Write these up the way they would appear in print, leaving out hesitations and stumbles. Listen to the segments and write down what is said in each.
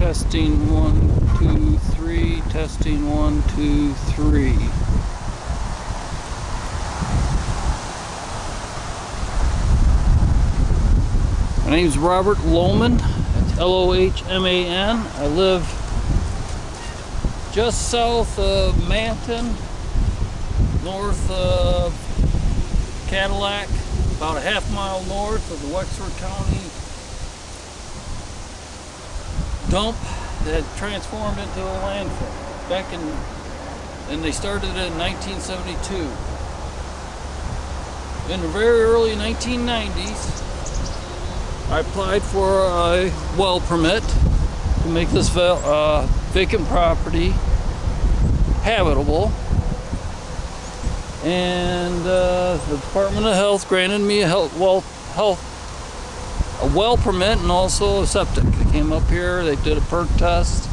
Testing 1, 2, 3. Testing 1, 2, 3. My name's Robert Lohman. It's Lohman. I live just south of Manton, north of Cadillac, about a half-mile north of the Wexford County dump that transformed into a landfill back in, and they started it in 1972. In the very early 1990s, I applied for a well permit to make this vacant property habitable, and the Department of Health granted me a well permit and also a septic. They came up here, they did a perk test.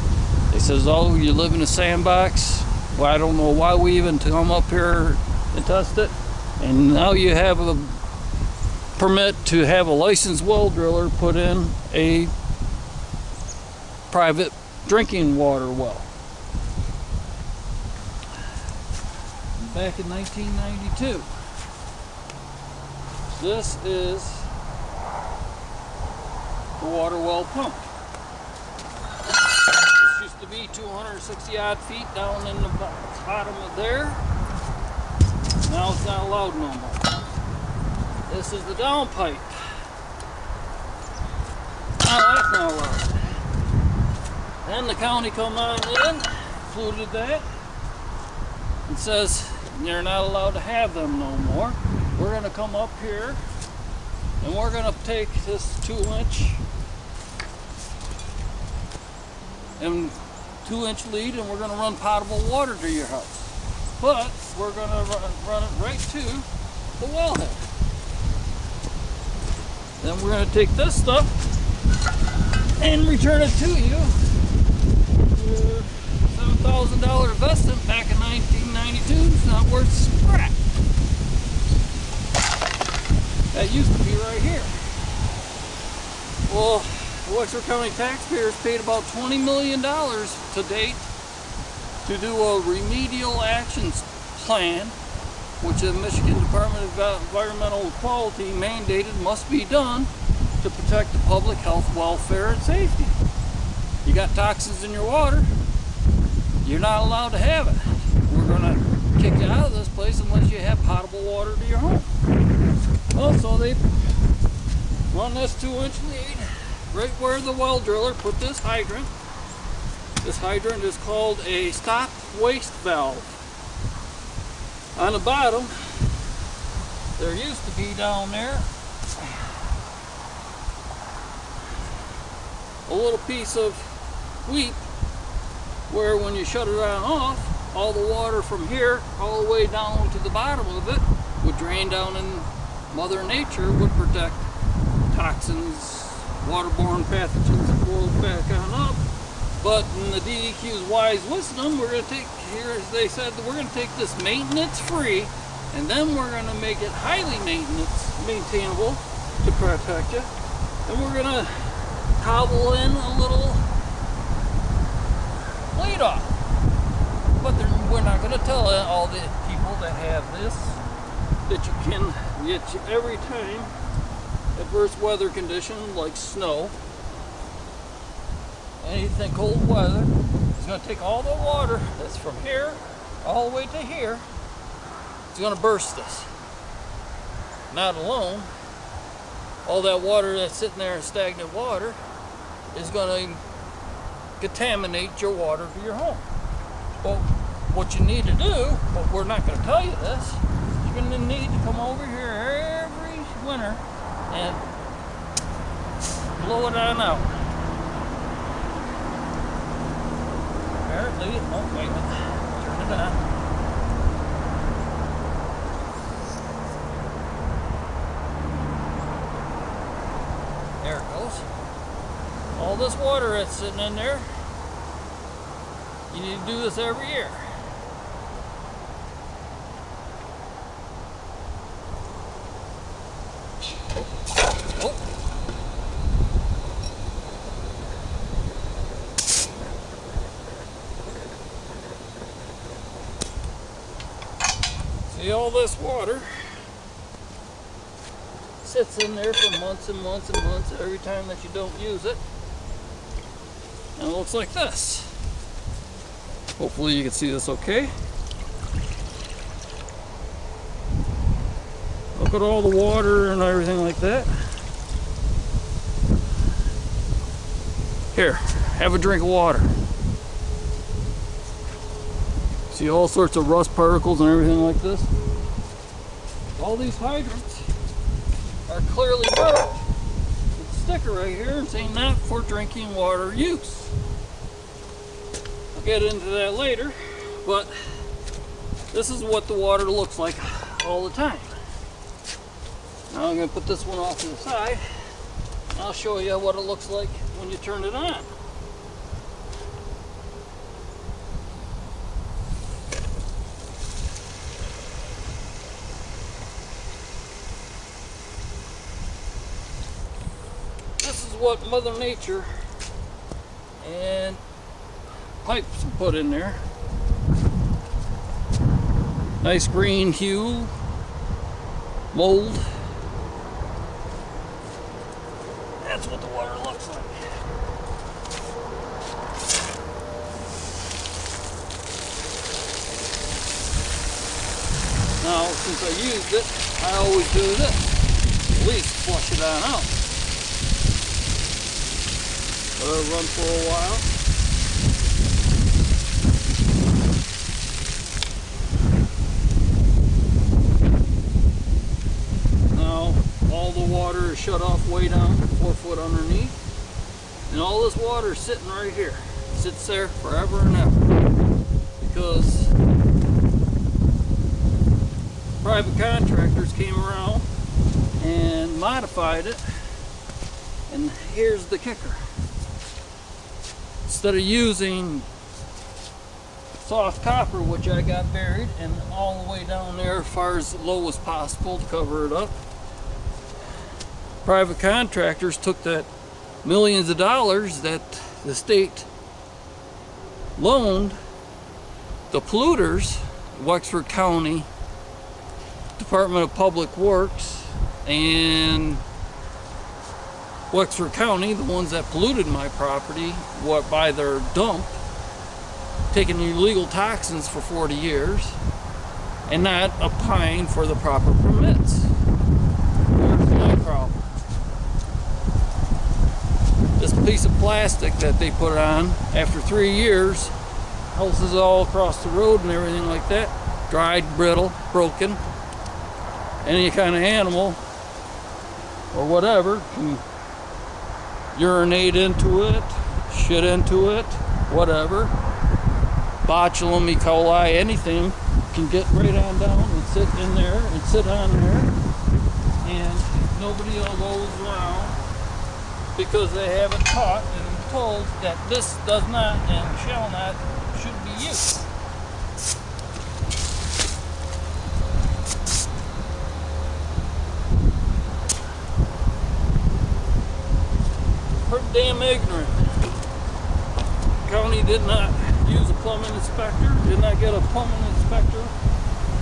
They says, oh, you live in a sandbox. Well, I don't know why we even come up here and test it. And now you have a permit to have a licensed well driller put in a private drinking water well. Back in 1992. This is the water well pump. This used to be 260 odd feet down in the bottom of there. Now it's not allowed no more. This is the downpipe. Now that's not allowed. Then the county come on in, polluted that, and says they're not allowed to have them no more. We're going to come up here and we're going to take this 2-inch and 2-inch lead, and we're going to run potable water to your house. But we're going to run it right to the wellhead. Then we're going to take this stuff and return it to you. $7,000 investment back in 1992 is not worth scrap. That used to be right here. Well, the Wexford County taxpayers paid about $20 million to date to do a remedial actions plan, which the Michigan Department of Environmental Quality mandated must be done to protect the public health, welfare, and safety. You got toxins in your water, you're not allowed to have it. We're going to kick you out of this place unless you have potable water to your home. Also, they run this 2-inch lead right where the well driller put this hydrant. This hydrant is called a stop waste valve. On the bottom, there used to be down there a little piece of weep where when you shut it on off, all the water from here all the way down to the bottom of it would drain down, in Mother Nature would protect toxins, waterborne pathogens that roll back on up. But in the DEQ's wise wisdom, we're going to take, here as they said, we're going to take this maintenance free, and then we're going to make it highly maintainable to protect you. And we're going to cobble in a little lead off. But we're not going to tell all the people that have this that you can get you every time adverse weather conditions like snow, anything cold weather, is going to take all the water that's from here all the way to here. It's going to burst this. Not alone, all that water that's sitting there in stagnant water is going to contaminate your water to your home. Well, what you need to do, but we're not going to tell you this, you're going to need to come over here every winter and blow it on out. Apparently, oh wait a minute, turn it on. There it goes. All this water that's sitting in there, you need to do this every year. Oh. See, all this water sits in there for months and months and months every time that you don't use it. And it looks like this. Hopefully you can see this okay. Look at all the water and everything like that. Here, have a drink of water. See all sorts of rust particles and everything like this. All these hydrants are clearly marked with a sticker right here saying not for drinking water use. I'll get into that later, but this is what the water looks like all the time. Now I'm going to put this one off to the side. I'll show you what it looks like when you turn it on. This is what Mother Nature and pipes put in there. Nice green hue, mold. That's what the water looks like. Now, since I used it, I always do this. At least flush it on out. Let it run for a while. Now, all the water is shut off way down, 4 foot underneath. And all this water is sitting right here. It sits there forever and ever. Because private contractors came around and modified it. And here's the kicker. Instead of using soft copper, which I got buried and all the way down there as far as low as possible to cover it up, private contractors took that millions of dollars that the state loaned the polluters, Wexford County, Department of Public Works, and Wexford County, the ones that polluted my property, by their dump, taking illegal toxins for 40 years, and not applying for the proper permits. Here's my problem. This piece of plastic that they put on, after 3 years, houses all across the road and everything like that, dried, brittle, broken. Any kind of animal or whatever can urinate into it, shit into it, whatever. Botulum, E. coli, anything can get right on down and sit in there and sit on there, and nobody else goes around because they haven't taught and told that this does not and shall not, should be used. Pretty damn ignorant. County did not use a plumbing inspector, did not get a plumbing inspector,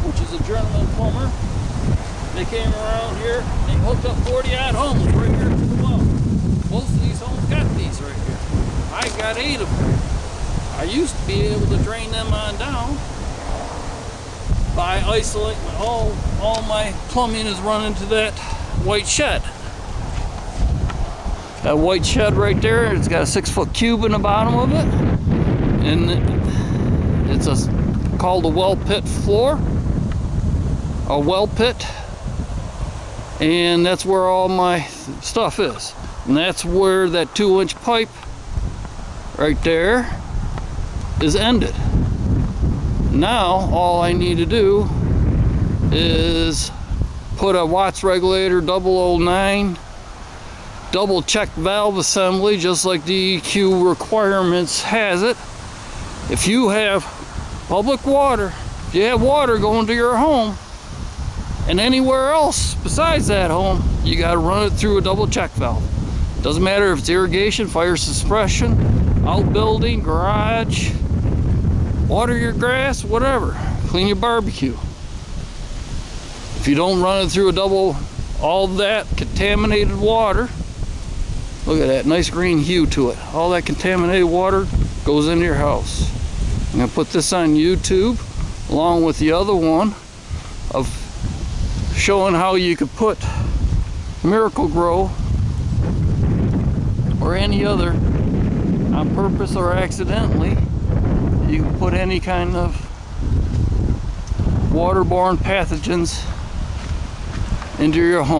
which is a journeyman plumber. They came around here, they hooked up 40 odd homes right here to the well. Most of these homes got these right here. I got 8 of them. I used to be able to drain them on down by isolating. All my plumbing is running to that white shed. That white shed right there, it's got a 6-foot cube in the bottom of it, and it's called a well pit floor, a well pit, and that's where all my stuff is. And that's where that 2-inch pipe right there is ended. Now all I need to do is put a Watts regulator 009 double check valve assembly, just like the EQ requirements has it. If you have public water, if you have water going to your home and anywhere else besides that home, you got to run it through a double check valve. Doesn't matter if it's irrigation, fire suppression, outbuilding, garage, water your grass, whatever, clean your barbecue. you don't run it through all that contaminated water, look at that nice green hue to it. All that contaminated water goes into your house. I'm going to put this on YouTube along with the other one of showing how you could put Miracle-Gro or any other on purpose or accidentally. You can put any kind of waterborne pathogens into your home.